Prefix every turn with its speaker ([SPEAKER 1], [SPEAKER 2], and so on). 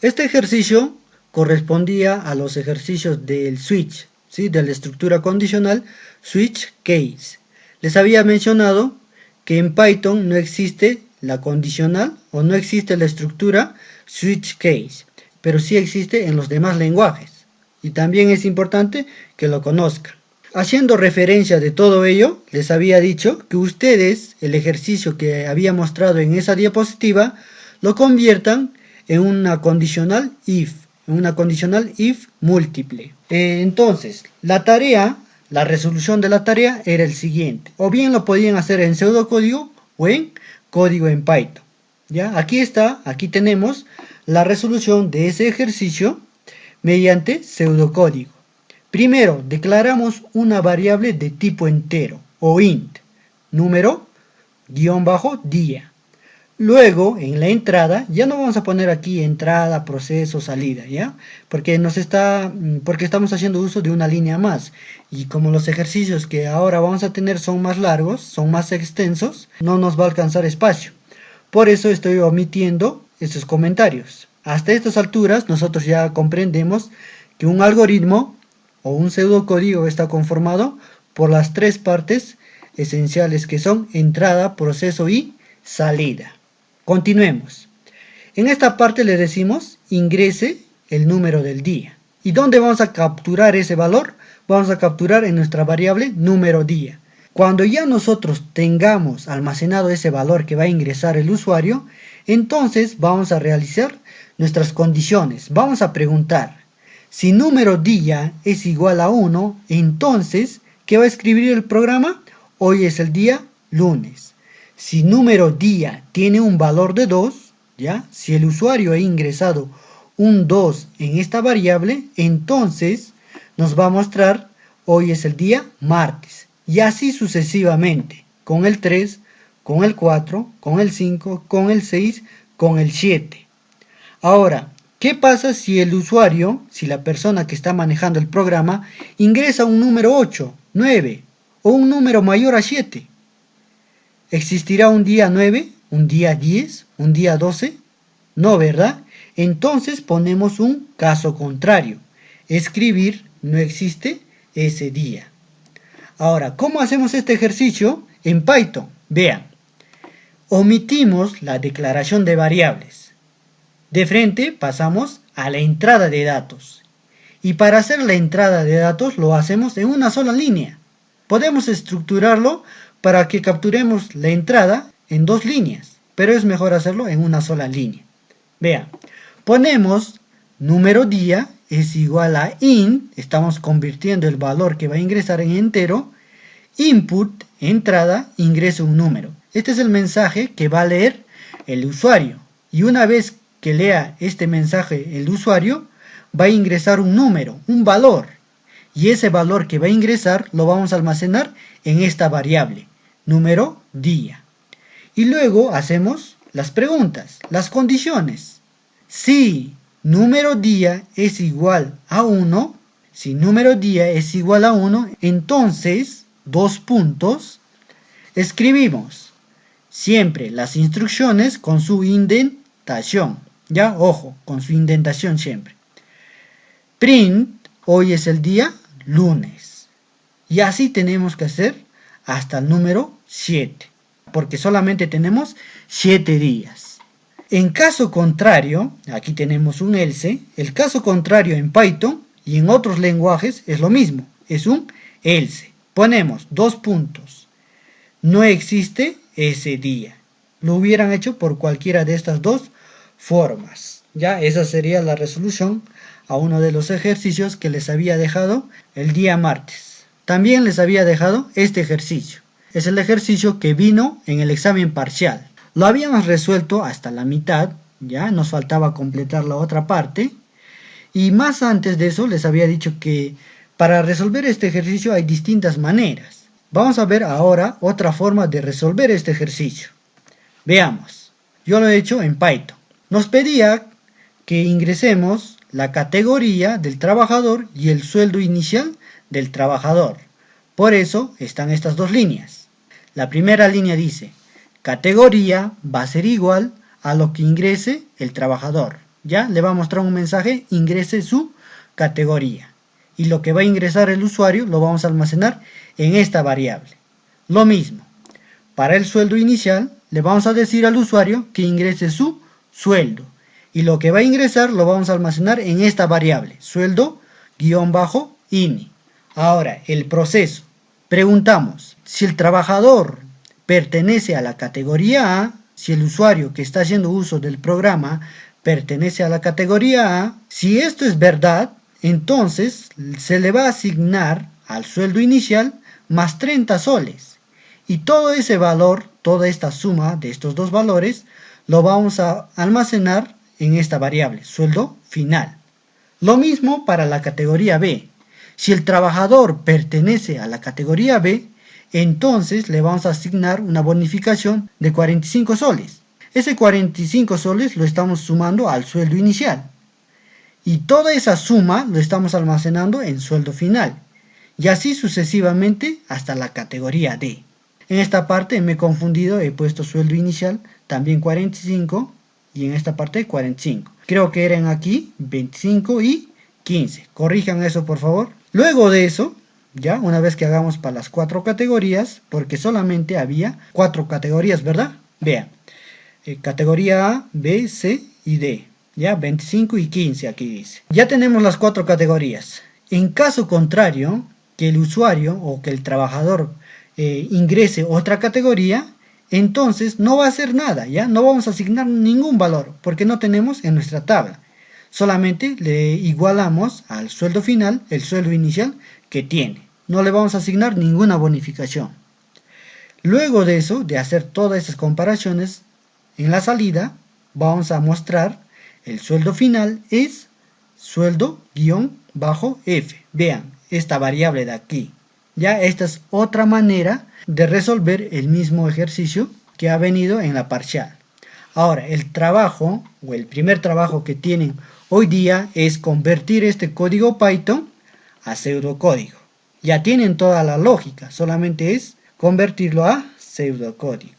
[SPEAKER 1] Este ejercicio correspondía a los ejercicios del switch, ¿sí? De la estructura condicional switch case. Les había mencionado que en Python no existe la condicional o no existe la estructura switch case, pero sí existe en los demás lenguajes. Y también es importante que lo conozcan. Haciendo referencia de todo ello, les había dicho que ustedes el ejercicio que había mostrado en esa diapositiva lo conviertan en una condicional if múltiple. Entonces, la resolución de la tarea era el siguiente. O bien lo podían hacer en pseudocódigo o en código en Python. ¿Ya? Aquí tenemos la resolución de ese ejercicio mediante pseudocódigo. Primero, declaramos una variable de tipo entero o int, número, día. Luego, en la entrada, ya no vamos a poner aquí entrada, proceso, salida, ¿ya? Porque estamos haciendo uso de una línea más. Y como los ejercicios que ahora vamos a tener son más largos, son más extensos, no nos va a alcanzar espacio. Por eso estoy omitiendo estos comentarios. Hasta estas alturas, nosotros ya comprendemos que un algoritmo o un pseudocódigo está conformado por las tres partes esenciales que son entrada, proceso y salida. Continuemos. En esta parte le decimos ingrese el número del día. ¿Y dónde vamos a capturar ese valor? Vamos a capturar en nuestra variable número día. Cuando ya nosotros tengamos almacenado ese valor que va a ingresar el usuario, entonces vamos a realizar nuestras condiciones. Vamos a preguntar, si número día es igual a 1, entonces, ¿qué va a escribir el programa? Hoy es el día lunes. Si número día tiene un valor de 2, ¿ya? Si el usuario ha ingresado un 2 en esta variable, entonces nos va a mostrar hoy es el día martes. Y así sucesivamente, con el 3, con el 4, con el 5, con el 6, con el 7. Ahora, ¿qué pasa si el usuario, si la persona que está manejando el programa, ingresa un número 8, 9 o un número mayor a 7? ¿Existirá un día 9, un día 10, un día 12? No, ¿verdad? Entonces ponemos un caso contrario. Escribir no existe ese día. Ahora, ¿cómo hacemos este ejercicio en Python? Vean, omitimos la declaración de variables. De frente pasamos a la entrada de datos. Y para hacer la entrada de datos lo hacemos en una sola línea. Podemos estructurarlo para que capturemos la entrada en dos líneas, pero es mejor hacerlo en una sola línea. Vean, ponemos número día es igual a int, estamos convirtiendo el valor que va a ingresar en entero, input, entrada, ingresa un número. Este es el mensaje que va a leer el usuario. Y una vez que lea este mensaje el usuario, va a ingresar un número, un valor. Y ese valor que va a ingresar lo vamos a almacenar en esta variable, número día. Y luego hacemos las preguntas, las condiciones. Si número día es igual a 1, entonces, dos puntos, escribimos siempre las instrucciones con su indentación. Ya, ojo, con su indentación siempre. Print, hoy es el día lunes. Y así tenemos que hacer hasta el número 7, porque solamente tenemos 7 días. En caso contrario, aquí tenemos un else. El caso contrario en Python y en otros lenguajes es lo mismo, es un else. Ponemos dos puntos. No existe ese día. Lo hubieran hecho por cualquiera de estas dos formas. Ya, esa sería la resolución a uno de los ejercicios que les había dejado el día martes. También les había dejado este ejercicio. Es el ejercicio que vino en el examen parcial. Lo habíamos resuelto hasta la mitad, ya nos faltaba completar la otra parte. Y más antes de eso les había dicho que para resolver este ejercicio hay distintas maneras. Vamos a ver ahora otra forma de resolver este ejercicio. Veamos, yo lo he hecho en Python. Nos pedía que ingresemos la categoría del trabajador y el sueldo inicial del trabajador. Por eso están estas dos líneas. La primera línea dice, categoría va a ser igual a lo que ingrese el trabajador. ya le va a mostrar un mensaje, ingrese su categoría. Y lo que va a ingresar el usuario lo vamos a almacenar en esta variable. Lo mismo, para el sueldo inicial le vamos a decir al usuario que ingrese su sueldo. Y lo que va a ingresar lo vamos a almacenar en esta variable, sueldo-ini. Ahora, el proceso. Preguntamos, si el trabajador pertenece a la categoría A, si el usuario que está haciendo uso del programa pertenece a la categoría A, si esto es verdad, entonces se le va a asignar al sueldo inicial más 30 soles. Y todo ese valor, toda esta suma de estos dos valores, lo vamos a almacenar en esta variable, sueldo final. Lo mismo para la categoría B. Si el trabajador pertenece a la categoría B, entonces le vamos a asignar una bonificación de 45 soles. Ese 45 soles lo estamos sumando al sueldo inicial. Y toda esa suma lo estamos almacenando en sueldo final. Y así sucesivamente hasta la categoría D. En esta parte me he confundido, he puesto sueldo inicial, también 45, y en esta parte 45. Creo que eran aquí 25 y 15. Corrijan eso por favor. Luego de eso, ya una vez que hagamos para las 4 categorías, porque solamente había 4 categorías, ¿verdad? Vean, categoría A, B, C y D. Ya 25 y 15 aquí dice. Ya tenemos las 4 categorías. En caso contrario, que el usuario o que el trabajador ingrese otra categoría, entonces no va a hacer nada, ya no vamos a asignar ningún valor porque no tenemos en nuestra tabla. Solamente le igualamos al sueldo final el sueldo inicial que tiene. No le vamos a asignar ninguna bonificación. Luego de eso, de hacer todas estas comparaciones, en la salida vamos a mostrar el sueldo final es sueldo-f. Vean esta variable de aquí. Ya esta es otra manera de resolver el mismo ejercicio que ha venido en la parcial. Ahora, el trabajo o el primer trabajo que tienen hoy día es convertir este código Python a pseudocódigo. Ya tienen toda la lógica, solamente es convertirlo a pseudocódigo.